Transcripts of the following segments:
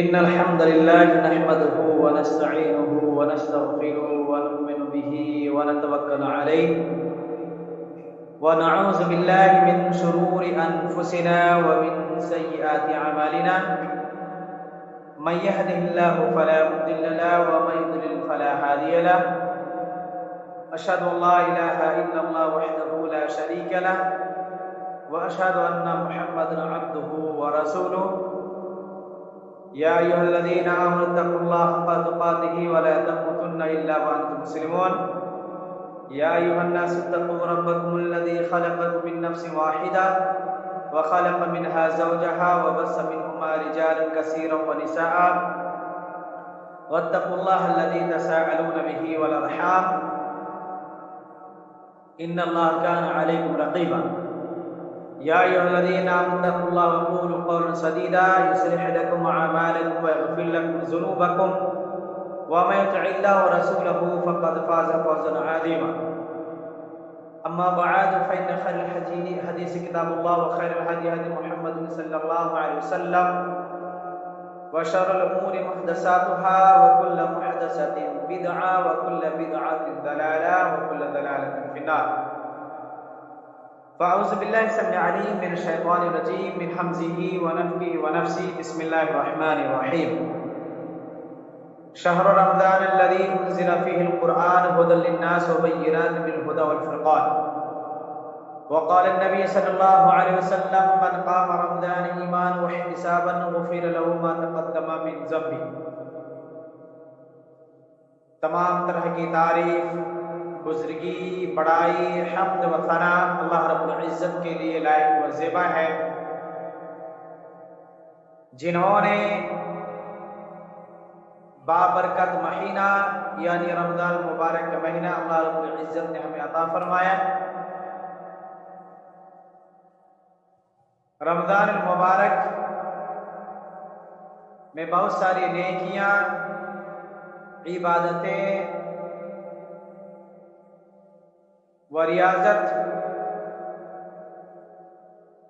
إن الحمد لله نحمده ونستعينه ونستغفره ونؤمن به ونتوكل عليه ونعوذ بالله من شرور أنفسنا ومن سيئات أعمالنا من يهده الله فلا مضل له ومن يضلل فلا هادي له أشهد أن لا إله إلا الله وحده لا شريك له وأشهد أن محمدا عبده ورسوله يا أيها الذين آمنوا اتقوا الله حق تقاته ولا تموتن إلا وأنتم مسلمون يا أيها الناس اتقوا ربكم الذي خلقكم من نفس واحدة وخلق منها زوجها وبث منهما رجالا كثيرا ونساء واتقوا الله الذي تساءلون به والأرحام إن الله كان عليكم رقيبا يا أيها الذين آمنوا اتقوا الله وقولوا قولا سديدا يصلح لكم أعمالكم ويغفر لكم ذنوبكم ومن يطع الله ورسوله فقد فاز فوزا عظيما أما بعد فإن خير الحديث كتاب الله وخير الهدي هدي محمد صلى الله عليه وسلم وشر الأمور محدثاتها وكل محدثة بدعة وكل بدعة ضلالة وكل ضلالة في النار فأعوذ بالله السميع العليم من الشيطان الرجيم من همزه ونفخه ونفسه بسم الله الرحمن الرحيم شهر رمضان الذي أنزل فيه القرآن هدى للناس وبينات من الهدى والفرقان وقال النبي صلى الله عليه وسلم من قام رمضان إيمانا واحتسابا غفر له ما تقدم من ذنبه. تمام طرح کی تعریف، بزرگی، بڑائی، حمد و ثنا اللہ رب العزت کے لیے لائق و زیبا ہے، جنہوں نے بابرکت مہینہ یعنی رمضان المبارک کا مہینہ اللہ رب العزت نے ہمیں عطا فرمایا. رمضان المبارک میں بہت ساری نیکیاں، عبادتیں و ریاضت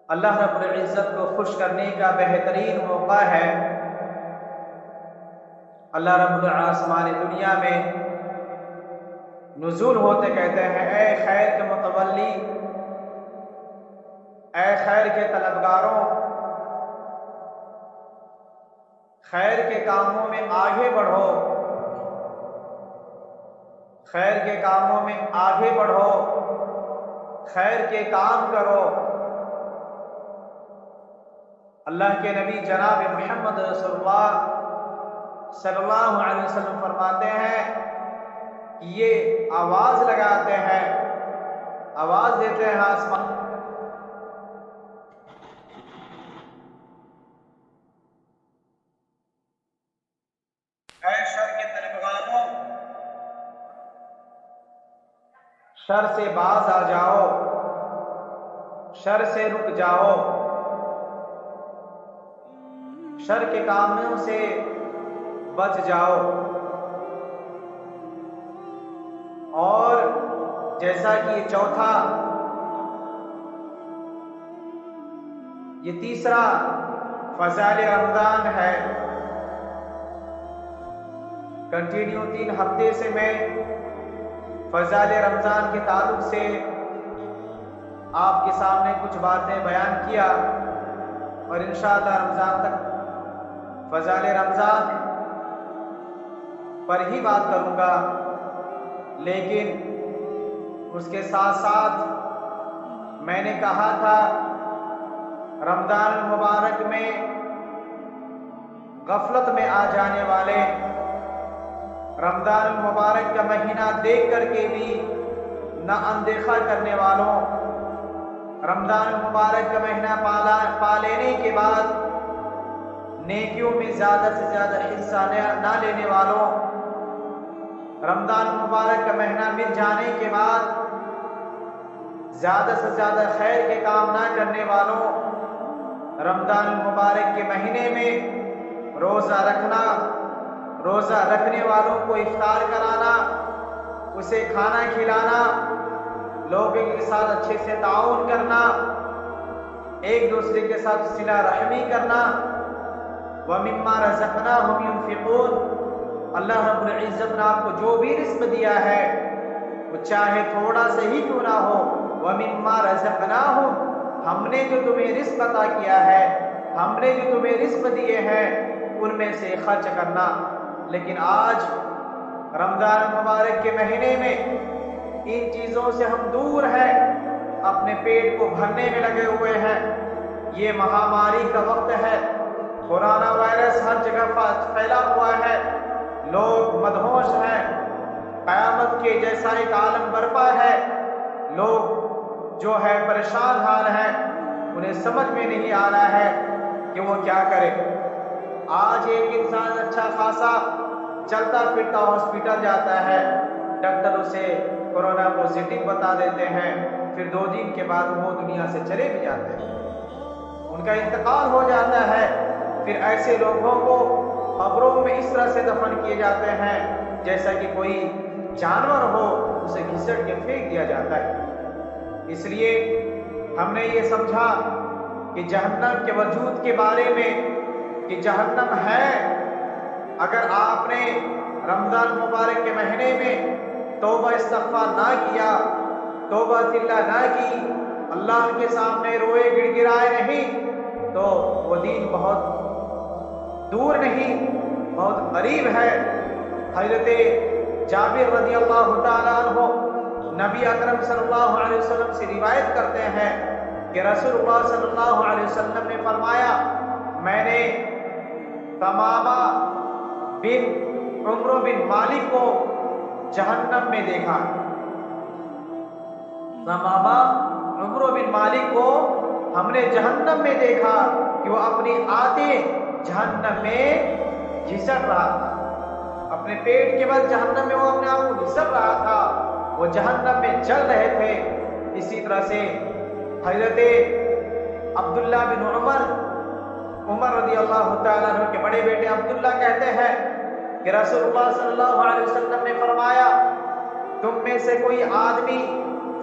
اللہ رب العزت کو خوش کرنے کا بہترین موقع ہے. اللہ رب العالمین دنیا میں نزول ہوتے کہتے ہیں اے خیر کے متولی، اے خیر کے طلبگاروں، خیر کے کاموں میں آگے بڑھو، خیر کے کاموں میں آگے بڑھو، خیر کے کام کرو. اللہ کے نبی جناب محمد رسول اللہ صلی اللہ علیہ وسلم فرماتے ہیں کہ یہ آواز لگاتے ہیں، آواز دیتے ہیں آسمان، اے شر کے طلبگاروں، شر سے باز آ جاؤ، شر سے رک جاؤ، شر کے کاموں سے بچ جاؤ. اور جیسا کہ چوتھا، یہ تیسرا فضائل رمضان ہے. کنٹینیو 3 ہفتے سے میں فضائل رمضان کے تعلق سے آپ کے سامنے کچھ باتیں بیان کیا، اور انشاءاللہ رمضان تک فضائل رمضان پر ہی بات کروں گا. لیکن اس کے ساتھ ساتھ میں نے کہا تھا رمضان المبارک میں غفلت میں آ جانے والے، رمضان المبارک کا مہینہ دیکھ کر کے بھی نہ اندیکھا کرنے والوں، رمضان المبارک کا مہینہ پا لینے کے بعد نیکیوں میں زیادہ سے زیادہ حصہ نہ لینے والوں، رمضان المبارک کا مہینہ مل جانے کے بعد زیادہ سے زیادہ خیر کے کام نہ کرنے والوں، رمضان المبارک کے مہینے میں روزہ رکھنا، روزہ رکھنے والوں کو افطار کرانا، اسے کھانا کھلانا، لوگوں کے ساتھ اچھے سے تعاون کرنا، ایک دوسرے کے ساتھ صلہ رحمی کرنا، وَمِمَّا رَزَقْنَاهُمْ يُنْفِقُونَ، اللہ رب العزت نے آپ کو جو بھی رزق دیا ہے وہ چاہے تھوڑا سا ہی کیوں نہ ہو، وَمِمَّا رَزَقْنَاهُمْ، ہم نے جو تمہیں رزق عطا کیا ہے، ہم نے جو تمہیں رزق دیے ہیں ان میں سے خرچ کرنا۔ لیکن آج رمضان مبارک کے مہینے میں ان چیزوں سے ہم دور ہیں، اپنے پیٹ کو بھرنے میں لگے ہوئے ہیں۔ یہ مہاماری کا وقت ہے، کورونا وائرس ہر جگہ پھیلا ہوا ہے، لوگ مدہوش ہیں، قیامت کے جیسا ایک عالم برپا ہے، لوگ جو ہے پریشان حال ہیں، انہیں سمجھ میں نہیں آ رہا ہے کہ وہ کیا کرے۔ آج ایک انسان اچھا خاصا چلتا پھرتا ہاسپٹل جاتا ہے، ڈاکٹر اسے کورونا پازیٹیو بتا دیتے ہیں، پھر 2 دن کے بعد وہ دنیا سے چلے بھی جاتے ہیں، ان کا انتقال ہو جاتا ہے۔ پھر ایسے لوگوں کو قبروں میں اس طرح سے دفن کیے جاتے ہیں جیسا کہ کوئی جانور ہو، اسے گھسٹ کے پھینک دیا جاتا ہے۔ اس لیے ہم نے یہ سمجھا کہ جہنم کے وجود کے بارے میں کہ جہنم ہے، اگر آپ نے رمضان مبارک کے مہینے میں توبہ استغفار نہ کیا، توبہ اللہ نہ کی، اللہ کے سامنے روئے گڑ گڑائے نہیں، تو وہ دین بہت دور نہیں، بہت قریب ہے۔ حضرت جابر رضی اللہ تعالیٰ عنہ نبی اکرم صلی اللہ علیہ وسلم سے روایت کرتے ہیں کہ رسول اللہ صلی اللہ علیہ وسلم نے فرمایا، میں نے تمامہ بن عمرو بن مالک کو جہنم میں دیکھا۔ تمامہ عمرو بن مالک کو ہم نے جہنم میں دیکھا کہ وہ اپنی آتیں جہنم میں گھسٹ رہا تھا، اپنے پیٹ کے بعد جہنم میں وہ اپنے آپ کو گھسٹ رہا تھا، وہ جہنم میں جل رہے تھے۔ اسی طرح سے حضرت عبداللہ بن عمر رضی اللہ تعالیٰ عنہ کے بڑے بیٹے عبداللہ کہتے ہیں کہ رسول اللہ صلی اللہ علیہ وسلم نے فرمایا، تم میں سے کوئی آدمی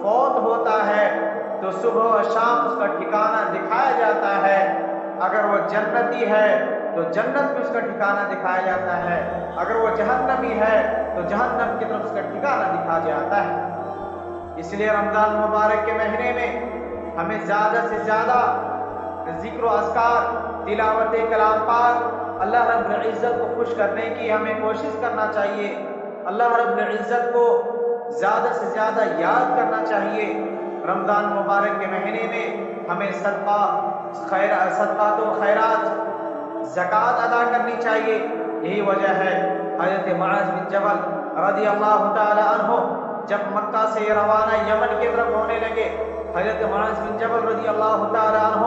فوت ہوتا ہے تو صبح و شام اس کا ٹھکانہ دکھایا جاتا ہے، اگر وہ جنتی ہے تو جنت میں اس کا ٹھکانہ دکھایا جاتا ہے، اگر وہ جہنمی ہے تو جہنم کی طرف اس کا ٹھکانہ دکھایا جاتا ہے۔ اس لیے رمضان مبارک کے مہینے میں ہمیں زیادہ سے زیادہ ذکر و اذکار، تلاوت کلام پاک، اللہ رب العزت کو خوش کرنے کی ہمیں کوشش کرنا چاہیے، اللہ رب العزت کو زیادہ سے زیادہ یاد کرنا چاہیے۔ رمضان مبارک کے مہینے میں ہمیں صدقات و خیرات، زکوٰۃ ادا کرنی چاہیے۔ یہی وجہ ہے حضرت معاذ بن جبل رضی اللہ تعالی عنہ جب مکہ سے روانہ یمن کی طرف ہونے لگے، حضرت معاذ بن جبل رضی اللہ تعالی عنہ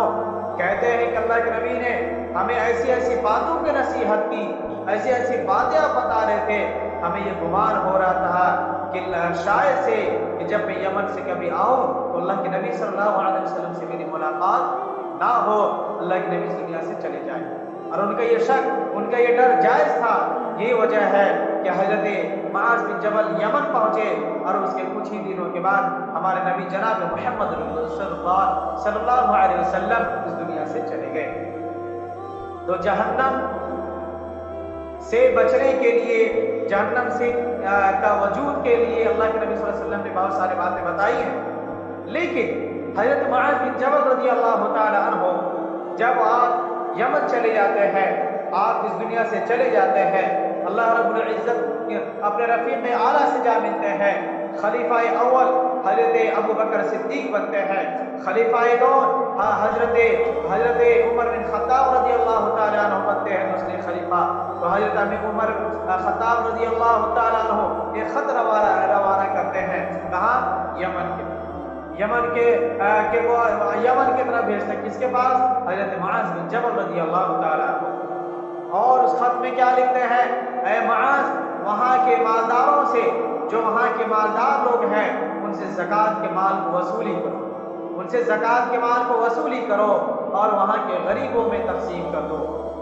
کہتے ہیں کہ اللہ کے نبی نے ہمیں ایسی ایسی باتوں کی نصیحت کی، ایسی ایسی باتیں آپ بتا رہے تھے، ہمیں یہ گمان ہو رہا تھا کہ شاید سے کہ جب میں یمن سے کبھی آؤں تو اللہ کے نبی صلی اللہ علیہ وسلم سے میری ملاقات نہ ہو، اللہ کے نبی اس دنیا سے چلے جائیں۔ اور ان کا یہ شک، ان کا یہ ڈر جائز تھا۔ یہ وجہ ہے کہ حضرت معاذ بن جبل یمن پہنچے اور اس کے کچھ ہی دنوں کے بعد ہمارے نبی جناب محمد صلی اللہ علیہ وسلم اس دنیا سے چلے گئے۔ تو جہنم سے بچنے کے لیے، جہنم سے کا وجود کے لیے اللہ کے نبی صلی اللہ علیہ وسلم نے بہت سارے باتیں بتائی ہیں، لیکن حضرت معاذ بن جبل رضی اللہ تعالی عنہ جب آپ یمن چلے جاتے ہیں، آپ اس دنیا سے چلے جاتے ہیں، اللہ رب العزت اپنے رفیق اعلیٰ سے جا ملتے ہیں، خلیفہ اول حضرت ابو بکر صدیق بنتے ہیں، خلیفہ دوم حضرت عمر بن خطاب رضی اللہ تعالیٰ عنہ بنتے ہیں دوسرے خلیفہ۔ تو حضرت عمر خطاب رضی اللہ تعالیٰ عنہ ایک خط روانہ کرتے ہیں، کہاں؟ یمن کی طرف بھیجتے ہیں، کس کے پاس؟ حضرت معاذ بن جبل رضی اللہ تعالیٰ عنہ۔ اور اس خط میں کیا لکھتے ہیں؟ اے معاذ، وہاں کے مالداروں سے، جو وہاں کے مالدار لوگ ہیں، ان سے زکوٰۃ کے مال کو وصولی کرو، ان سے زکوٰۃ کے مال کو وصولی کرو اور وہاں کے غریبوں میں تقسیم کر دو،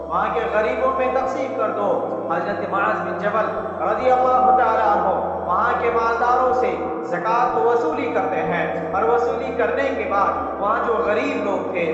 وہاں کے غریبوں میں تقسیم کر دو۔ حضرت معاذ بن جبل رضی اللہ تعالیٰ عنہ وہاں کے مالداروں سے زکوٰۃ کو وصولی کرتے ہیں، اور وصولی کرنے کے بعد وہاں جو غریب لوگ تھے،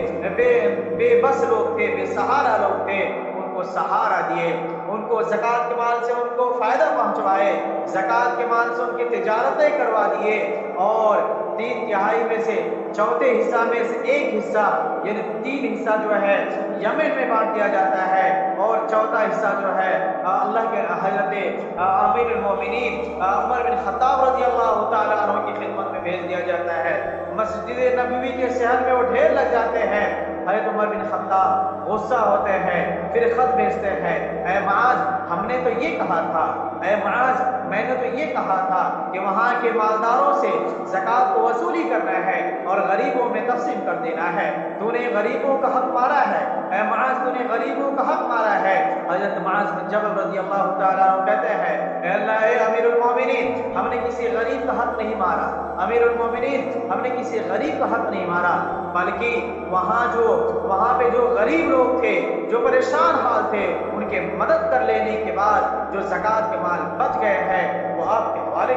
بے بس لوگ تھے، بے سہارا لوگ تھے، ان ان کو سہارا دیے، ان کو زکوٰۃ کے مال سے ان کو فائدہ پہنچوائے، زکوٰۃ کے مال سے ان کی تجارتیں کروا دیے، اور 3/4 میں سے چوتھے حصہ میں سے ایک حصہ یعنی 3 حصہ جو ہے یمن میں بانٹ دیا جاتا ہے، اور چوتھا حصہ جو ہے اللہ کے حضرت امیر المومنین عمر بن خطاب رضی اللہ تعالیٰ عنہ کی خدمت میں بھیج دیا جاتا ہے۔ مسجد نبوی کے صحن میں وہ ڈھیر لگ جاتے ہیں، حضرت عمر بن خطاب غصہ ہوتے ہیں، پھر خط بھیجتے ہیں، اے معاذ ہم نے تو یہ کہا تھا، اے معاذ میں نے تو یہ کہا تھا کہ وہاں کے مالداروں سے زکوٰۃ کو وصولی کرنا ہے اور غریبوں میں تقسیم کر دینا ہے، تو نے غریبوں کا حق مارا ہے، اے معاذ تو نے غریبوں کا حق مارا ہے۔ حضرت معاذ بن جبل رضی اللہ تعالیٰ عنہ کہتے ہیں، اے اللہ اے امیر المومنین ہم نے کسی غریب کا حق نہیں مارا، امیر المومنین ہم نے کسی غریب کا حق نہیں مارا، بلکہ وہاں پہ جو غریب لوگ تھے، جو پریشان حال تھے، ان کے مدد کر لینے کے بعد جو زکوٰۃ کے مال بچ گئے ہیں وہ آپ کے حوالے۔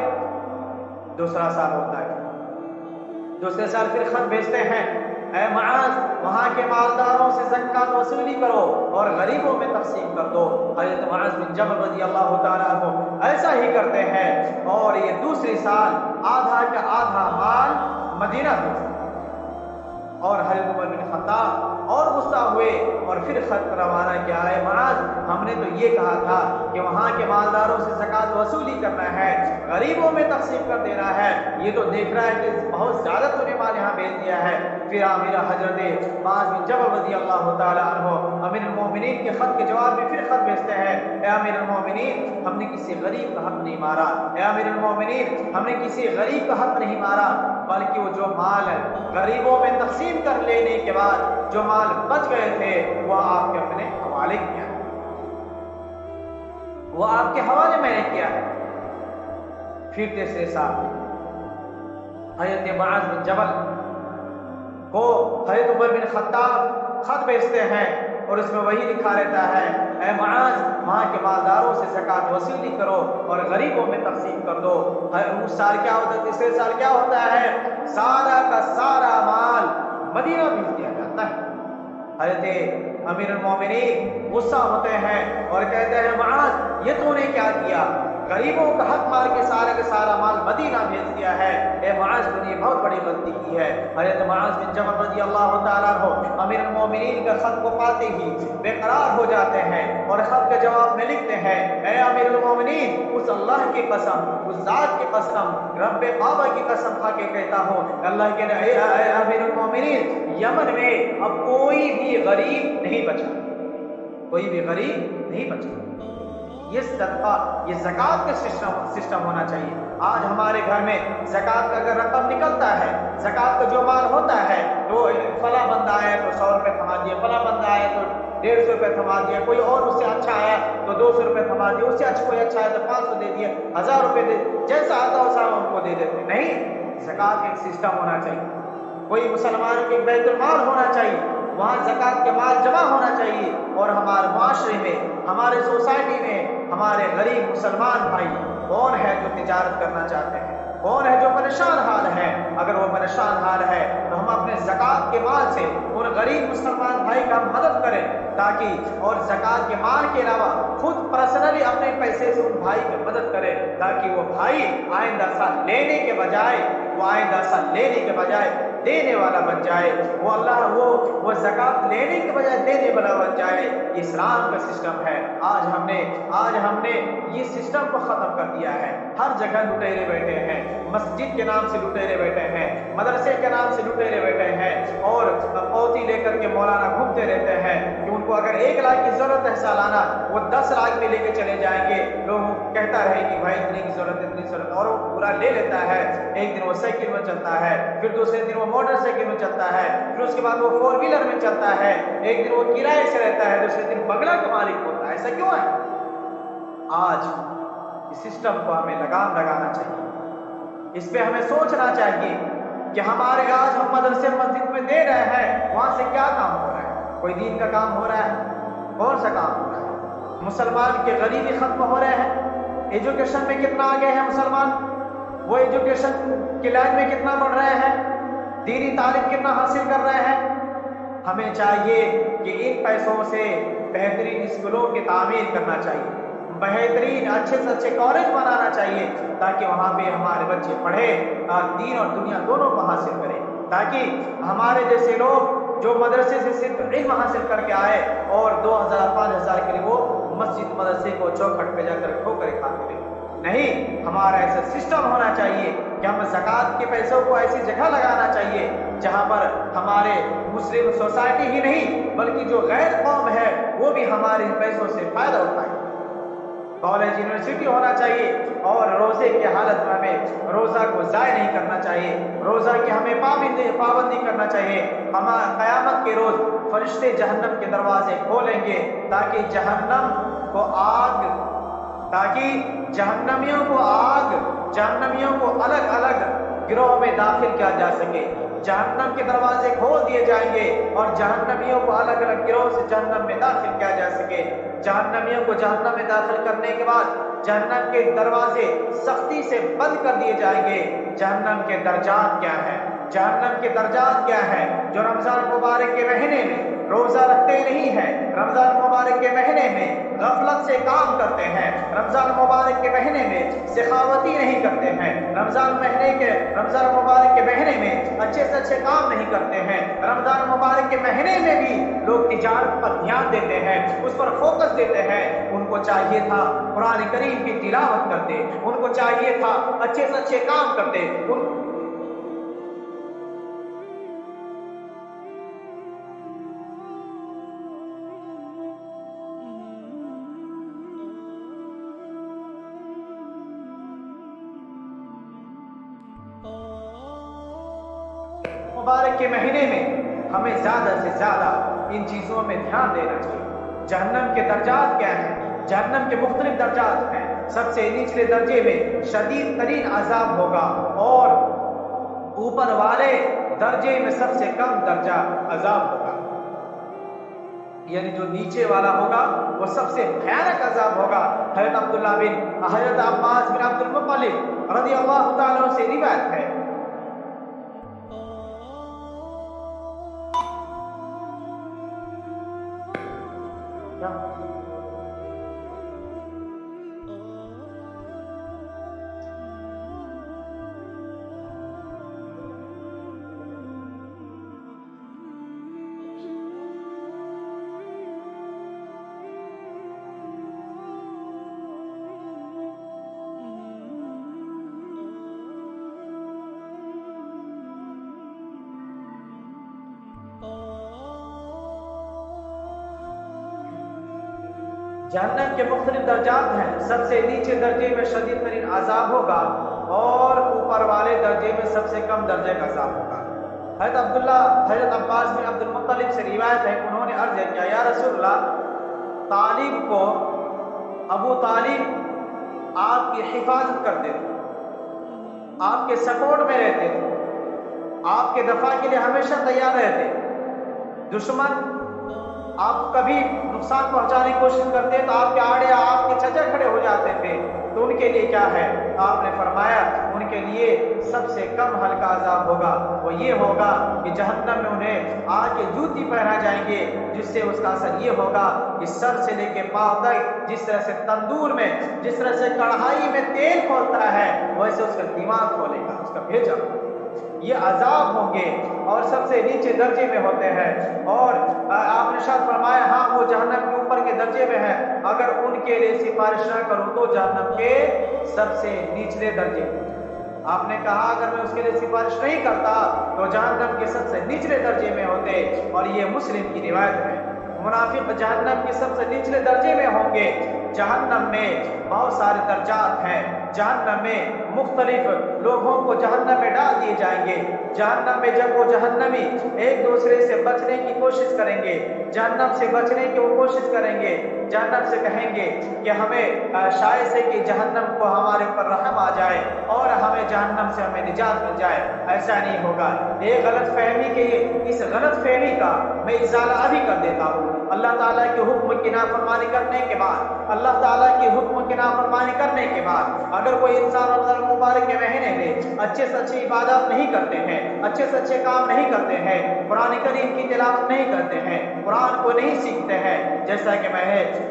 دوسرا سال ہوتا ہے، دوسرے سال پھر خط بھیجتے ہیں، اے معاذ وہاں کے مالداروں سے زکوٰۃ وصولی کرو اور غریبوں میں تقسیم کر دو۔ حضرت معاذ بن جبل رضی اللہ تعالیٰ عنہ ایسا ہی کرتے ہیں، اور یہ دوسری سال آدھا کا آدھا مال مدینہ بھیجتے ہیں، اور حضرت عمر بن خطاب اور غصہ ہوئے اور پھر خط روانہ کیا، اے معاذ ہم نے تو یہ کہا تھا کہ وہاں کے مالداروں سے زکوٰۃ وصولی کرنا ہے، غریبوں میں تقسیم کر دینا ہے، یہ تو دیکھ رہا ہے کہ بہت زیادہ تو نے مال یہاں بھیج دیا ہے۔ پھر امیر حضرت معاذ بن جبل رضی اللہ تعالیٰ عنہ امیر المومنین کے خط کے جواب میں پھر خط بھیجتے ہیں، اے امیر المومنین ہم نے کسی غریب کا حق نہیں مارا، اے امیر المومنین ہم نے کسی غریب کا حق نہیں مارا، بلکہ وہ جو مال ہے غریبوں میں تقسیم کر لینے کے بعد جو مال بچ گئے تھے وہ آپ کے اپنے حوالے کیا، وہ آپ کے حوالے میں نے کیا۔ پھر تیسرے سال حضرت معاذ بن جبل کو حضرت عمر بن خطاب خط بھیجتے ہیں، اور اس میں وہی لکھا رہتا ہے، اے معاذ وہاں کے مالداروں سے زکوٰۃ وصولی کرو اور غریبوں میں تقسیم کر دو۔ اس سال کیا ہوتا ہے، تیسرے سال کیا ہوتا ہے، سارا کا سارا مال مدینہ بھیج دیا جاتا ہے۔ حضرت امیر المومنین غصہ ہوتے ہیں اور کہتے ہیں، معاذ یہ تو نے کیا کیا، غریبوں کا حق مار کے سارا مال مدینہ بھیج دیا ہے، اے معاذ تو نے بہت بڑی غلطی کی ہے۔ حضرت معاذ بن جبل رضی اللہ تعالیٰ عنہ امیر المومنین کا خط کو پاتے ہی بے قرار ہو جاتے ہیں، اور خط کے جواب میں لکھتے ہیں، اے امیر المومنین اس اللہ کی قسم، اس ذات کی قسم، رب کعبہ کی قسم کھا کے کہتا ہوں، اللہ کے اے امیر المومنین یمن میں اب کوئی بھی غریب نہیں بچا، کوئی بھی غریب نہیں بچا۔ یہ صدقہ، یہ زکوٰۃ کا سسٹم ہونا چاہیے۔ آج ہمارے گھر میں زکوٰۃ کا اگر رقم نکلتا ہے، زکوٰۃ کا جو مال ہوتا ہے، تو فلاں بندہ آیا تو 100 روپے تھما دیا، فلاں بندہ آیا تو 150 روپے تھما دیا، کوئی اور اس سے اچھا آیا تو 200 روپے تھما دیا، اس سے کوئی اچھا آیا تو 500 دے دیا، 1000 روپے دے، جیسا آتا ویسا ان کو دے دیتے۔ نہیں، زکوٰۃ کا ایک سسٹم ہونا چاہیے، کوئی مسلمانوں کے بیت المال ہونا چاہیے، وہاں زکوٰۃ کے مال جمع ہونا چاہیے، اور ہمارے معاشرے میں، ہمارے سوسائٹی میں ہمارے غریب مسلمان بھائی کون ہے جو تجارت کرنا چاہتے ہیں، کون ہے جو پریشان حال ہے، اگر وہ پریشان حال ہے تو ہم اپنے زکوٰۃ کے مال سے ان غریب مسلمان بھائی کا مدد کریں، تاکہ اور زکوٰۃ کے مال کے علاوہ خود پرسنلی اپنے پیسے سے ان بھائی کی مدد کرے، تاکہ وہ بھائی آئندہ سال لینے کے بجائے دینے والا بن جائے، وہ اللہ وہ زکوٰۃ لینے کے بجائے دینے والا بن جائے۔ اسلام کا سسٹم ہے۔ آج ہم نے یہ سسٹم کو ختم کر دیا ہے۔ ہر جگہ لٹیرے بیٹھے ہیں، مسجد کے نام سے لٹیرے بیٹھے ہیں، مدرسے کے نام سے لٹیرے بیٹھے ہیں، اور پوتی لے کر کے مولانا گھومتے رہتے ہیں کہ ان کو اگر 1 لاکھ کی ضرورت ہے سالانہ، وہ 10 لاکھ میں لے کے چلے جائیں گے۔ لوگ کہتا رہے کہ بھائی اتنی کی ضرورت ہے، اتنی ضرورت، اور وہ پورا لے لیتا ہے۔ ایک دن وہ سائیکل میں چلتا ہے، پھر دوسرے دن وہ موٹر سائیکل میں چلتا ہے، پھر اس کے بعد وہ 4 ویلر میں چلتا ہے، ایک دن وہ کرائے سے رہتا ہے، دوسرے دن بنگلہ کا مالک ہوتا ہے۔ ایسا کیوں ہے؟ آج اس سسٹم کو ہمیں لگام لگانا چاہیے، اس پہ ہمیں سوچنا چاہیے کہ ہمارے آج ہم مدرسے مسجد میں دے رہے ہیں، وہاں سے کیا کام ہو رہا ہے؟ کوئی دین کا کام ہو رہا ہے؟ کون سا کام ہو رہا ہے؟ مسلمان کے غریبی ختم ہو رہے ہیں؟ ایجوکیشن میں کتنا آگے ہیں مسلمان؟ وہ ایجوکیشن کی لائن میں کتنا بڑھ رہے ہیں؟ دینی تعلیم کتنا حاصل کر رہے ہیں؟ ہمیں چاہیے کہ ان پیسوں سے بہترین اسکولوں کی تعمیر کرنا چاہیے، بہترین اچھے سے اچھے کالج بنانا چاہیے، تاکہ وہاں پہ ہمارے بچے پڑھیں اور دین اور دنیا دونوں کو حاصل کریں، تاکہ ہمارے جیسے لوگ جو مدرسے سے صرف علم حاصل کر کے آئے اور 2000 5000 کے لیے وہ مسجد مدرسے کو چوکھٹ پہ جا کر ٹھوکریں کھاتے رہے، نہیں، ہمارا ایسا سسٹم ہونا چاہیے کہ ہم زکوٰۃ کے پیسوں کو ایسی جگہ لگانا چاہیے جہاں پر ہمارے مسلم سوسائٹی ہی نہیں بلکہ جو غیر قوم ہے وہ بھی ہمارے پیسوں سے فائدہ اٹھائے۔ کالج یونیورسٹی ہونا چاہیے، اور روزے کی حالت میں ہمیں روزہ کو ضائع نہیں کرنا چاہیے، روزہ کی ہمیں پابندی کرنا چاہیے۔ ہم قیامت کے روز فرشتے جہنم کے دروازے کھولیں گے تاکہ جہنمیوں کو الگ الگ گروہ میں داخل کیا جا سکے، جہنم کے دروازے کھول دیے جائیں گے اور جہنمیوں کو الگ الگ گروہ سے جہنم میں داخل کیا جا سکے۔ جہنمیوں کو جہنم میں داخل کرنے کے بعد جہنم کے دروازے سختی سے بند کر دیے جائیں گے۔ جہنم کے درجات کیا ہیں؟ جہنم کے درجات کیا ہیں؟ جو رمضان مبارک کے مہینے میں روزہ رکھتے نہیں ہیں، رمضان مبارک کے مہینے میں غفلت سے کام کرتے ہیں، رمضان مبارک کے مہینے میں سخاوتی نہیں کرتے ہیں، رمضان مبارک کے مہینے میں اچھے سے اچھے کام نہیں کرتے ہیں، رمضان مبارک کے مہینے میں بھی لوگ تجارت پر دھیان دیتے ہیں، اس پر فوکس دیتے ہیں، ان کو چاہیے تھا قرآن کریم کی تلاوت کرتے، ان کو چاہیے تھا اچھے سے اچھے کام کرتے۔ مبارک کے مہینے میں ہمیں زیادہ سے زیادہ ان چیزوں میں دھیان دینا چاہیے۔ جہنم کے درجات کیا ہیں؟ جہنم کے مختلف درجات ہیں۔ سب سے نچلے درجے میں شدید ترین عذاب ہوگا اور اوپر والے درجے میں سب سے کم درجہ عذاب ہوگا، یعنی جو نیچے والا ہوگا وہ سب سے بھیانک عذاب ہوگا۔ حضرت عباس بن عبد المطلب رضی اللہ تعالیٰ سے روایت ہے، جہنم کے مختلف درجات ہیں۔ سب سے نیچے درجے میں شدید ترین عذاب ہوگا اور اوپر والے درجے میں سب سے کم درجے کا عذاب ہوگا۔ حضرت عباس بن عبد المطلب سے روایت ہے، انہوں نے عرض کیا، یا رسول اللہ، طالب کو ابو طالب آپ کی حفاظت کرتے تھے، آپ کے سپورٹ میں رہتے تھے، آپ کے دفاع کے لیے ہمیشہ تیار رہتے، دشمن آپ کبھی نقصان پہنچانے کی کوشش کرتے تو آپ کے آڑے آپ کے چچا کھڑے ہو جاتے تھے، تو ان کے لیے کیا ہے؟ آپ نے فرمایا ان کے لیے سب سے کم ہلکا عذاب ہوگا، وہ یہ ہوگا کہ جہنم میں انہیں آگ کے جوتی پہنا جائیں گے، جس سے اس کا اثر یہ ہوگا کہ سر سے لے کے پاؤں تک جس طرح سے تندور میں، جس طرح سے کڑھائی میں تیل کھولتا ہے، ویسے اس کا دماغ کھولے گا، اس کا بھیجا۔ یہ عذاب ہوں گے اور سب سے نیچے درجے میں ہوتے ہیں، اور آپ نے ارشاد فرمایا ہاں وہ جہنم کے اوپر کے درجے میں ہے، اگر ان کے لیے سفارش نہ کروں تو جہنم کے سب سے نچلے درجے میں۔ آپ نے کہا اگر میں اس کے لیے سفارش نہیں کرتا تو جہنم کے سب سے نچلے درجے میں ہوتے، اور یہ مسلم کی روایت ہے۔ منافق جہنم کے سب سے نچلے درجے میں ہوں گے۔ جہنم میں بہت سارے درجات ہیں، جہنم میں مختلف لوگوں کو جہنم میں ڈال دیے جائیں گے۔ جہنم میں جب وہ جہنمی ایک دوسرے سے بچنے کی کوشش کریں گے، جہنم سے بچنے کی وہ کوشش کریں گے، جہنم سے کہیں گے کہ ہمیں شاید سے کہ جہنم کو ہمارے اوپر رحم آ جائے اور ہمیں جہنم سے ہمیں نجات مل جائے، ایسا نہیں ہوگا۔ ایک غلط فہمی کے اس غلط فہمی کا میں ازالہ ابھی کر دیتا ہوں۔ اللہ تعالیٰ کے حکم کی نافرمانی کرنے کے بعد اللہ تعالیٰ کے حکم کی نافرمانی کرنے کے بعد اگر کوئی انسان رمضان المبارک کے مہینے میں اچھے سے اچھی عبادات نہیں کرتے ہیں، اچھے سے اچھے کام نہیں کرتے ہیں، قرآن کریم کی تلاوت نہیں کرتے ہیں، قرآن کو نہیں سیکھتے ہیں، جیسا کہ میں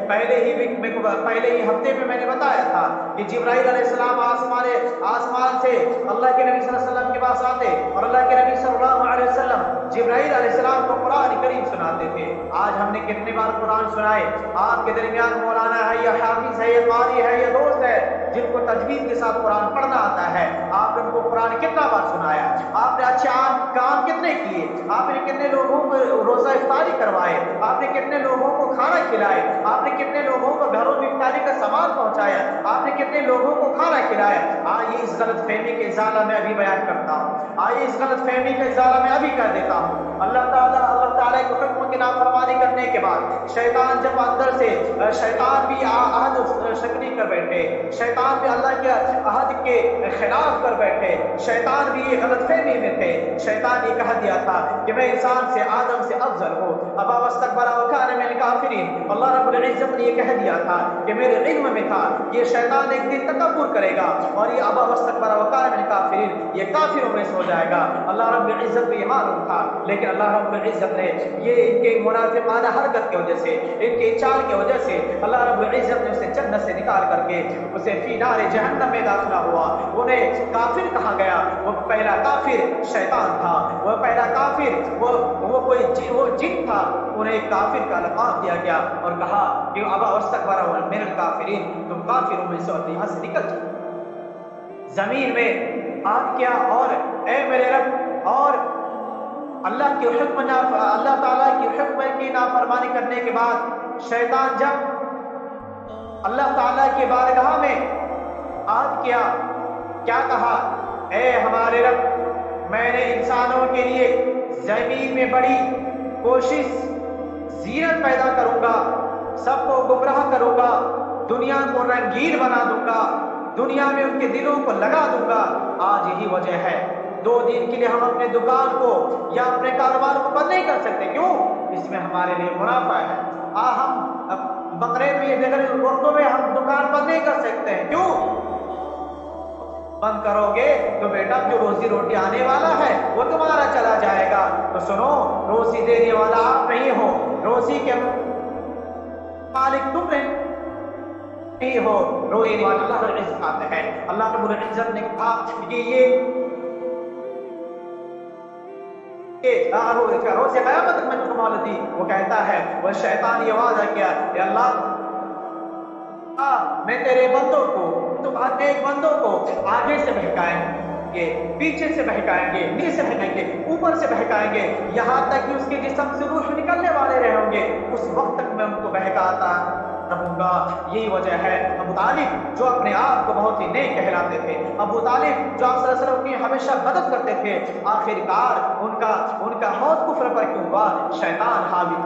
پہلے ہی ہفتے میں نے بتایا تھا کہ جبرائیل علیہ السلام آسمان سے اللہ کے نبی صلی اللہ علیہ وسلم کے پاس آتے اور اللہ کے نبی صلی اللہ علیہ وسلم جبرائیل علیہ السلام کو قرآن کریم سناتے تھے۔ آج ہم نے کتنے بار قرآن سنائے؟ آپ کے درمیان مولانا ہے یا حافظ ہے یا قاری ہے یا دوست ہے جن کو تجوید کے ساتھ قرآن پڑھنا آتا ہے، آپ نے ان کو قرآن کتنا بار سنایا؟ آپ نے اچھے کام کتنے کیے؟ آپ نے کتنے لوگوں کو روزہ افطاری کروائے؟ آپ نے کتنے لوگوں کو کھانا کھلائے؟ آپ نے کتنے لوگوں کو گھروں میں افطاری کا سامان پہنچایا؟ آپ نے کتنے لوگوں کو کھانا کھلایا؟ آئیے اس غلط فہمی کے ازالہ میں ابھی بیان کرتا ہوں، آئیے اس غلط فہمی کا ازالہ میں ابھی کر دیتا ہوں۔ اللہ تعالیٰ کے حکم کی نافرمانی کرنے کے بعد شیطان جب اندر سے شیطان بھی عہد شکنی کر بیٹھے، شیطان بھی اللہ کے عہد کے خلاف کر بیٹھے، شیطان بھی یہ غلط فہمی میں تھے۔ شیطان یہ کہہ دیا تھا کہ میں انسان سے آدم سے افضل ہوں، ابا واستکبر وکان من الکافرین۔ اللہ رب العزت نے یہ کہہ دیا تھا کہ میرے علم میں تھا یہ شیطان ایک دن تکبر کرے گا اور یہ ابا واستکبر وکان من الکافرین، یہ کافروں میں سے ہو جائے گا۔ اللہ رب العزت کو یہ معلوم تھا، لیکن اللہ رب العزت نے یہ ان کے منافقانہ حرکت کی وجہ سے، ان کے چال کی وجہ سے اللہ رب العزت نے اسے جنت سے نکال کر کے اسے فی نار جہنم میں داخلہ ہوا۔ انہیں کافر کہا گیا، وہ پہلا کافر شیطان تھا، وہ پہلا کافر وہ جن تھا، انہیں کافر کا لقب دیا گیا اور کہا کہ ابا واستکبر من الکافرین، تم کافروں میں سے اور یہاں سے نکل جاؤ۔ زمین میں آگ کیا اور اے میرے رب، اور اللہ تعالیٰ کی حکم کی نافرمانی کرنے کے بعد شیطان جب اللہ تعالیٰ کی بارگاہ میں عہد کیا، کیا کہا؟ اے ہمارے رب، میں نے انسانوں کے لیے زمین میں بڑی کوشش زینت پیدا کروں گا، سب کو گمراہ کروں گا، دنیا کو رنگین بنا دوں گا، دنیا میں ان کے دلوں کو لگا دوں گا۔ آج یہی وجہ ہے 2 دن کے لیے ہم اپنے دکان کو یا اپنے کاروبار کو بند نہیں کر سکتے۔ کیوں؟ اس میں ہمارے لیے منافع ہے۔ ہم بقرعید میں دیگر وقتوں میں ہم دکان بند نہیں کر سکتے ہیں۔ کیوں بند کرو گے؟ تو بیٹا جو روزی روٹی آنے والا ہے وہ تمہارا چلا جائے گا۔ تو سنو، روزی دینے والا آپ نہیں ہو، روزی کے مالک تم نہیں ہو، روزی والا اللہ رب العزت ہے۔ اللہ رب العزت نے کہا کہ یہ روز قیامت میں تمہاری وہ کہتا ہے، وہ شیطان یہ وعدہ کیا کہ اللہ میں تیرے بندوں کو، تم ایک بندوں کو آگے سے بہکائیں گے، پیچھے سے بہکائیں گے، نیچے سے بہکائیں گے، اوپر سے بہکائیں گے، یہاں تک کہ اس کے جسم سے روح نکلنے والے رہیں گے، اس وقت تک میں ان کو بہکاتا رہوں گا۔ یہی وجہ ہے ابو طالب جو اپنے آپ کو بہت ہی نیک کہلاتے تھے، ابو طالب جو آپ صلی اللہ علیہ وسلم کی ہمیشہ مدد کرتے تھے، آخر کار ان کا موت کفر پر کیوں ہوا؟ شیطان حاوی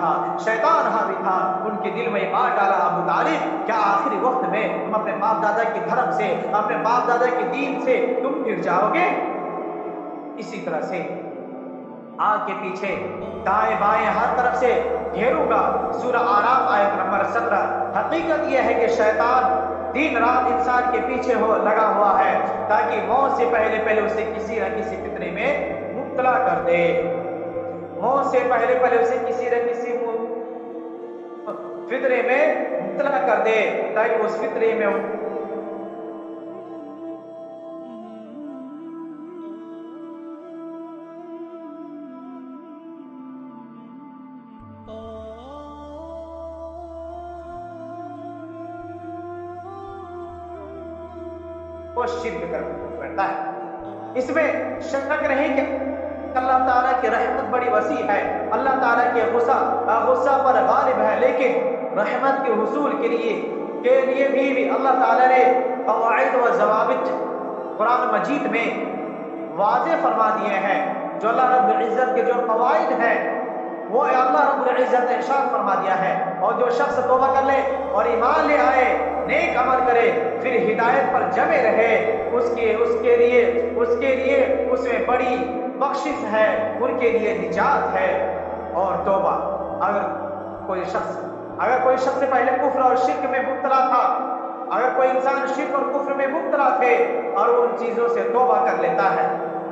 تھا ان کے دل میں مار ڈالا۔ ابو طالب، کیا آخری وقت میں تم اپنے باپ دادا کے دھرم سے، اپنے باپ دادا کے دین سے تم پھر جاؤ گے؟ اسی طرح سے آگ کے پیچھے دائیں بائیں ہر طرف سے گھیروں گا۔ سورہ اعراف آیت نمبر 17۔ حقیقت یہ ہے کہ شیطان دن رات انسان کے پیچھے لگا ہوا ہے تاکہ موت سے پہلے اسے کسی نہ کسی فتنے میں مبتلا کر دے، موت سے پہلے اسے کسی نہ کسی فتنے میں مبتلا کر دے تاکہ اس فتنے میں وہ شرک کر بیٹھتا ہے۔ اس میں شک نہیں کہ اللہ تعالیٰ کی رحمت بڑی وسیع ہے، اللہ تعالیٰ کے غصہ پر غالب ہے، لیکن رحمت کے حصول کے لیے بھی اللہ تعالیٰ نے قواعد و ضوابط قرآن مجید میں واضح فرما دیے ہیں۔ جو اللہ رب العزت کے جو قواعد ہیں وہ اللہ رب العزت نے ارشاد فرما دیا ہے، اور جو شخص توبہ کر لے اور ایمان لے آئے، نیک عمل کرے، پھر ہدایت پر جمے رہے، اس کے لیے اس میں بڑی بخشش ہے، ان کے لیے نجات ہے۔ اور توبہ، اگر کوئی شخص اگر کوئی شخص پہلے کفر اور شرک میں مبتلا تھا، اگر کوئی انسان شرک اور کفر میں مبتلا تھے اور وہ ان چیزوں سے توبہ کر لیتا ہے،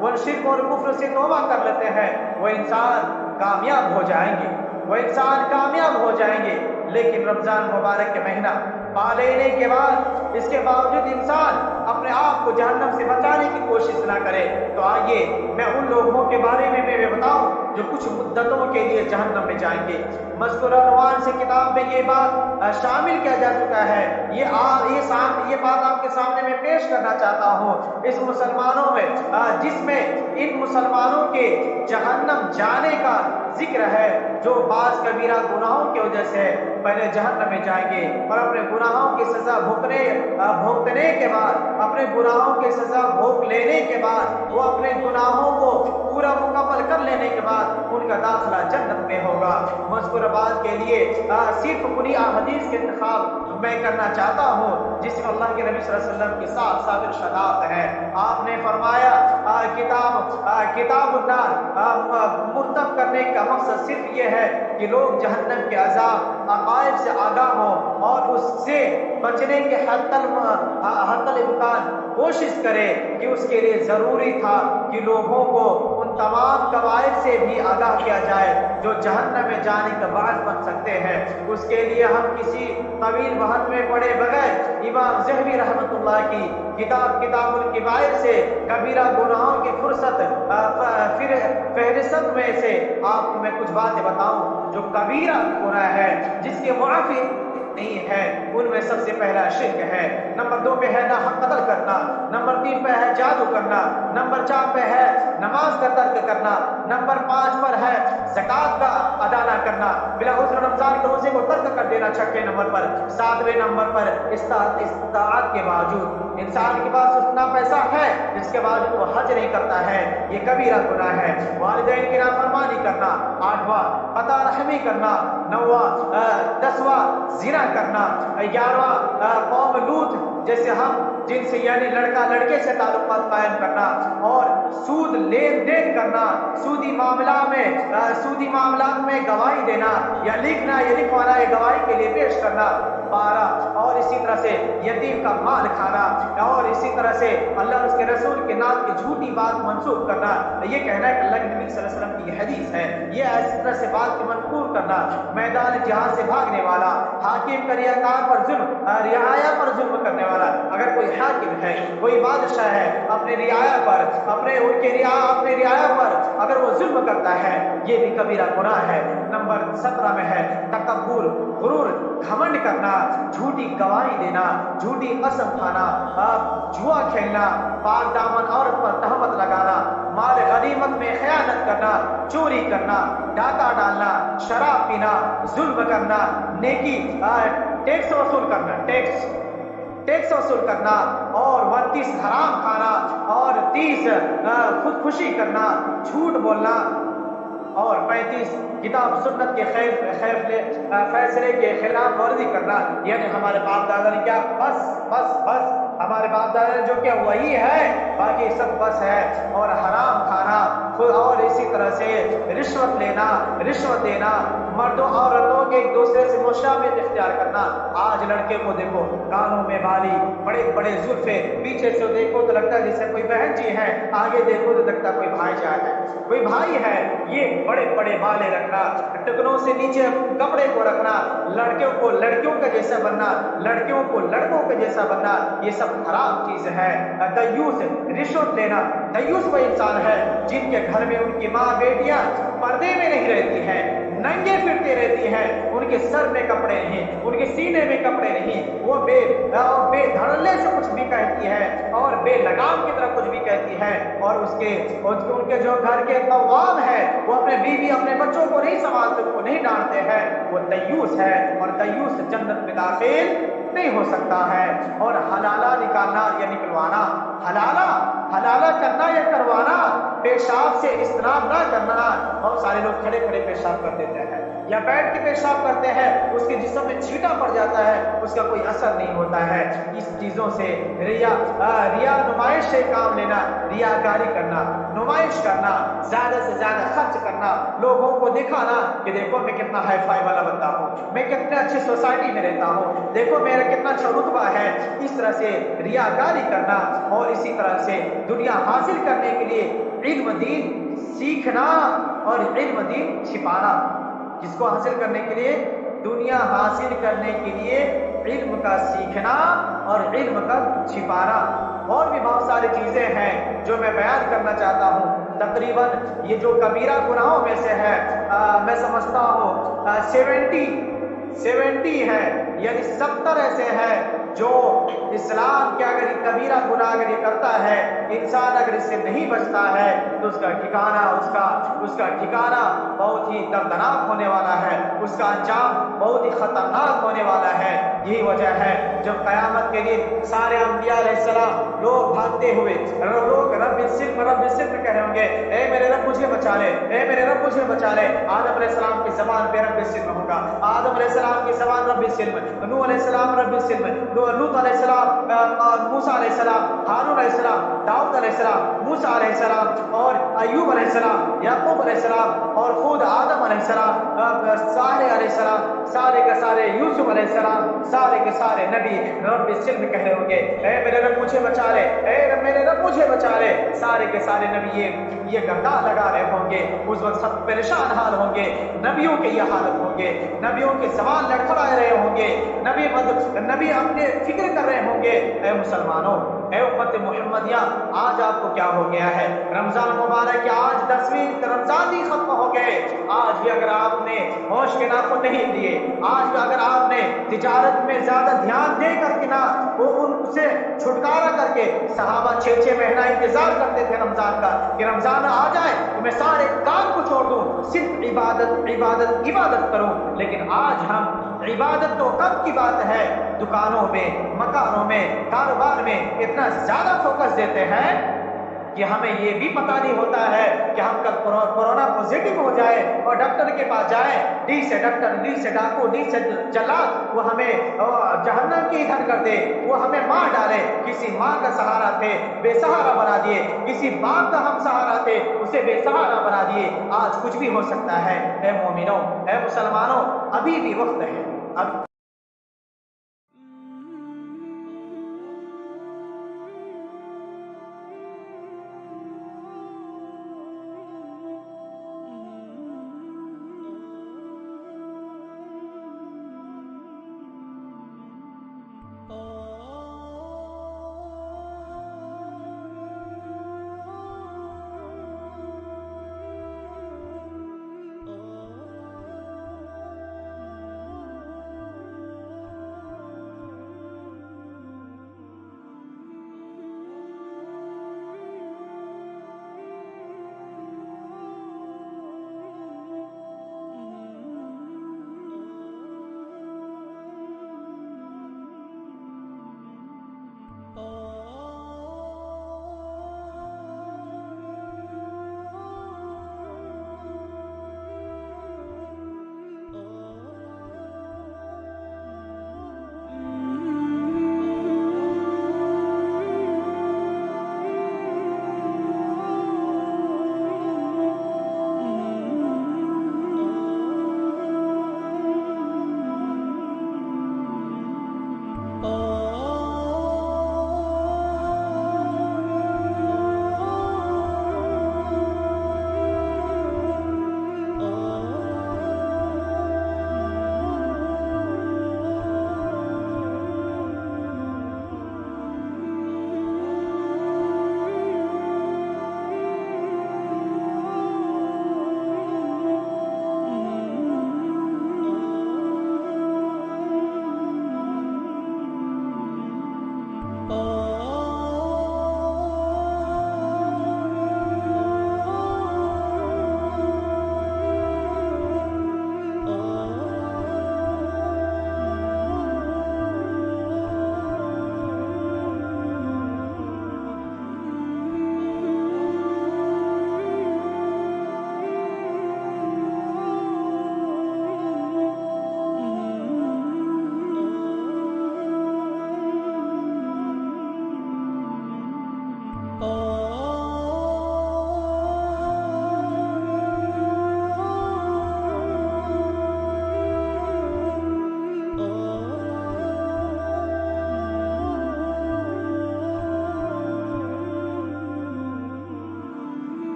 وہ شرک اور کفر سے توبہ کر لیتے ہیں، وہ انسان کامیاب ہو جائیں گے، وہ انسان کامیاب ہو جائیں گے۔ لیکن رمضان مبارک کے مہینہ پا لینے کے بعد اس کے باوجود انسان اپنے آپ کو جہنم سے بچانے کی کوشش نہ کرے، تو آئیے میں ان لوگوں کے بارے میں بتاؤں جو کچھ مدتوں کے لیے جہنم میں جائیں گے۔ مذکورہ عنوان سے کتاب میں یہ بات شامل کیا جا چکا ہے، یہ بات آپ کے سامنے میں پیش کرنا چاہتا ہوں اس مسلمانوں میں، جس میں ان مسلمانوں کے جہنم جانے کا ذکر ہے جو بعض کبیرہ گناہوں کی وجہ سے پہلے جہنم میں جائیں گے اور اپنے گناہوں کی سزا بھگتنے کے بعد، اپنے گناہوں کی سزا بھوگ لینے کے بعد، وہ اپنے گناہوں کو پورا مکمل کر لینے کے بعد ان کا داخلہ جنت میں ہوگا۔ مذکورہ بات کے لیے صرف انہی احادیث کے انتخاب میں کرنا چاہتا ہوں جس میں اللہ کے نبی صلی اللہ علیہ وسلم کی صاف صاف ارشادات ہے۔ آپ نے فرمایا کتاب النار مرتب کرنے کا مقصد صرف یہ ہے کہ لوگ جہنم کے عذاب عقائد سے آگاہ ہوں اور اس سے بچنے کے حتی الامکان کوشش کرے کہ اس کے لیے ضروری تھا کہ لوگوں کو ان تمام قواعد سے بھی آگاہ کیا جائے جو جہنم میں جانے کا باعث بن سکتے ہیں۔ اس کے لیے ہم کسی طویل بحث میں پڑے بغیر امام ذہبی رحمۃ اللہ کی کتاب الکبائر سے کبیرہ گناہوں کی فہرست میں سے آپ کو میں کچھ باتیں بتاؤں جو کبیرہ گناہ ہے جس کے معافی نہیں ہے۔ ان میں سب سے پہلا شرک ہے، نمبر 2 پہ ہے ناحق قتل کرنا، نمبر 3 پہ ہے جادو کرنا، نمبر 4 پہ ہے نماز کا ترک کرنا، نمبر 5 پر ہے زکوٰۃ کا ادا نہ کرنا، بلا عذر رمضان کے روزے کو ترک کر دینا 6 نمبر پر، 7ویں نمبر پر استطاعت کے باوجود انسان کے پاس اتنا پیسہ ہے جس کے باوجود وہ حج نہیں کرتا ہے، یہ کبیرہ گناہ ہے۔ والدین کی نافرمانی کرنا، 8واں قطع رحمی کرنا، 9واں 10واں زنا کرنا، 11واں قوم لوط جیسے ہم جن سے یعنی لڑکا لڑکے سے تعلقات قائم کرنا اور سود لین دین کرنا، سودی معاملات میں گواہی دینا یا لکھوانا یہ گواہی کے لیے پیش کرنا، 12 اور اسی طرح سے یتیم کا مال کھانا، اور اسی طرح سے اللہ اور اس کے رسول کے نام کی جھوٹی بات منسوخ کرنا، یہ کہنا ہے کہ اللہ کے نبی صلی اللہ علیہ وسلم کی یہ حدیث ہے، یہ اس طرح سے بات کی منقول کرنا، میدان جہاد سے بھاگنے والا، حاکم کا رعایا پر ظلم کرنے والا، اگر کوئی حاکم ہے کوئی بادشاہ ہے اپنے رعایا پر اپنے رعایا پر اگر وہ ظلم کرتا ہے یہ بھی کبیرہ گناہ ہے۔ نمبر 17 میں ہے تکبر، غرور، گھمنڈ کرنا، جھوٹی گواہی دینا، جھوٹی قسم کھانا، جوا کھیلنا، پاک دامن عورت پر تہمت لگانا، مال غنیمت میں خیانت کرنا، چوری کرنا، ڈاکہ ڈالنا، شراب پینا، ظلم کرنا، ٹیکس وصول کرنا، اور 32 حرام کھانا، اور 30 خودکشی کرنا، جھوٹ بولنا، اور 35 کتاب سنت کے فیصلے کے خلاف ورزی کرنا، یعنی ہمارے باپ دادا نے کیا بس ہمارے باپ دادا نے جو کیا وہی ہے، باقی سب بس ہے، اور حرام کھانا، اور اسی طرح سے رشوت دینا، مردوں عورتوں کے ایک دوسرے سے مشابہت اختیار کرنا۔ آج لڑکے کو دیکھو کانوں میں بالی، بڑے بڑے زلفے، پیچھے سے دیکھو تو لگتا ہے جیسے کوئی بہن جی ہے، آگے دیکھو تو لگتا ہے کوئی بھائی جان ہے، کوئی بھائی ہے۔ یہ بڑے بڑے بالیں رکھنا، ٹکنوں سے نیچے کپڑے کو رکھنا، لڑکیوں کو لڑکیوں کا جیسا بننا، لڑکیوں کو لڑکوں کا جیسا بننا، یہ سب حرام چیز ہے۔ دیوس، رشوت لینا، دیوس وہ انسان ہے جن کے گھر میں ان کی ماں بیٹیاں پردے میں نہیں رہتی ہیں، ننگے پھرتی رہتی ہیں، ان کے سر میں کپڑے نہیں، ان کے سینے میں کپڑے نہیں، وہ بے دھڑلے سے کچھ بھی کہتی ہے اور بے لگام کی طرح کچھ بھی کہتی ہے، اور ان کے جو گھر کے قوام ہے وہ اپنے بیوی اپنے بچوں کو نہیں سنبھالتے، ان کو نہیں ڈانٹتے ہیں، وہ دیوس ہے، اور دیوس جنت میں داخل نہیں ہو سکتا ہے۔ اور حلالہ نکالنا یا نکلوانا، حلالہ کرنا یا کروانا، پیشاب سے اجتناب نہ کرنا، بہت سارے لوگ کھڑے کھڑے پیشاب کر دیتے ہیں، یا بیٹھ کے پیشاب کرتے ہیں اس کے جسم میں چھینٹا پڑ جاتا ہے، اس کا کوئی اثر نہیں ہوتا ہے۔ اس چیزوں سے ریا نمائش سے کام لینا، ریاکاری کرنا، نمائش کرنا، زیادہ سے زیادہ خرچ کرنا، لوگوں کو دکھانا کہ دیکھو میں کتنا ہائی فائی والا بندہ ہوں، میں کتنے اچھی سوسائٹی میں رہتا ہوں، دیکھو میرا کتنا اچھا رتبہ ہے، اس طرح سے ریاکاری کرنا، اور اسی طرح سے دنیا حاصل کرنے کے لیے علم دین سیکھنا اور علم دین چھپانا۔ جس کو حاصل کرنے کے لیے، دنیا حاصل کرنے کے لیے علم کا سیکھنا اور علم کا چھپانا۔ اور بھی بہت ساری چیزیں ہیں جو میں بیان کرنا چاہتا ہوں۔ تقریباً یہ جو کبیرہ گناہوں میں سے ہے، میں سمجھتا ہوں 70 ہے، یعنی 70 ایسے ہیں جو اسلام کے اگر کبیرہ گناہ اگر یہ کرتا ہے، انسان اگر اس سے نہیں بچتا ہے تو اس کا ٹھکانہ بہت ہی دردناک ہونے والا ہے، اس کا انجام بہت ہی خطرناک ہونے والا ہے۔ یہی وجہ ہے جب قیامت کے دن سارے انبیاء علیہ السلام لوگ بھاگتے ہوئے لوگ رب السلم کہہ رہے ہوں گے، اے میرے رب مجھے بچا لے، اے میرے رب مجھے بچا لے۔ آدم علیہ السلام کی زبان پہ رب السلم ہوگا، آدم علیہ السلام کی زبان رب السلم، نوح علیہ السلام رب السلم، لوط علیہ السلام، موسیٰ علیہ السلام، ہارون علیہ السلام، داؤد علیہ السلام، موسیٰ علیہ السلام، اور ایوب علیہ السلام، یعقوب علیہ السلام، اور خود آدم علیہ السلام، صالح علیہ السلام، سارے کے سارے یوسف علیہ السلام، سارے کے سارے نبی رب السلم کہہ رہے ہوں گے، اے میرے رب مجھے بچا لے، اے میرے رب مجھے بچا لے۔ سارے کے سارے نبی یہ گردان لگا رہے ہوں گے، اس وقت سب پریشان حال ہوں گے، نبیوں کے یہ حالت ہوں گے، نبیوں کے زبان لڑکھڑا رہے ہوں گے، نبی اپنے فکر کر رہے ہوں گے، اے مسلمانوں، اے امت محمدیہ، آج آپ کو کیا ہو گیا ہے؟ رمضان مبارک، آج 10ویں رمضان بھی ختم ہو گئے، آج بھی اگر آپ نے ہوش کے ناخن نہیں لیے، آج بھی اگر آپ نے تجارت میں زیادہ دھیان دے کر کے نہ وہ ان سے چھٹکارا کر کے، صحابہ 6 مہینہ انتظار کرتے تھے رمضان کا کہ رمضان آ جائے تو میں سارے کام کو چھوڑ دوں، صرف عبادت کروں، لیکن آج ہم عبادت تو کب کی بات ہے، دکانوں میں، مکانوں میں، کاروبار میں اتنا زیادہ فوکس دیتے ہیں کہ ہمیں یہ بھی پتہ نہیں ہوتا ہے کہ ہم کل کورونا پازیٹیو ہو جائے اور ڈاکٹر کے پاس جائیں، ڈی سے ڈاکٹر، ڈی سے ڈاکو، ڈی سے جلاد، وہ ہمیں جہنم کی ادھر کر دے، وہ ہمیں مار ڈالے۔ کسی ماں کا سہارا تھے بے سہارا بنا دیے، کسی باپ کا ہم سہارا تھے اسے بے سہارا بنا دیے۔ آج کچھ بھی ہو سکتا ہے۔ اے مومنوں، اے مسلمانوں، ابھی بھی وقت ہے، اب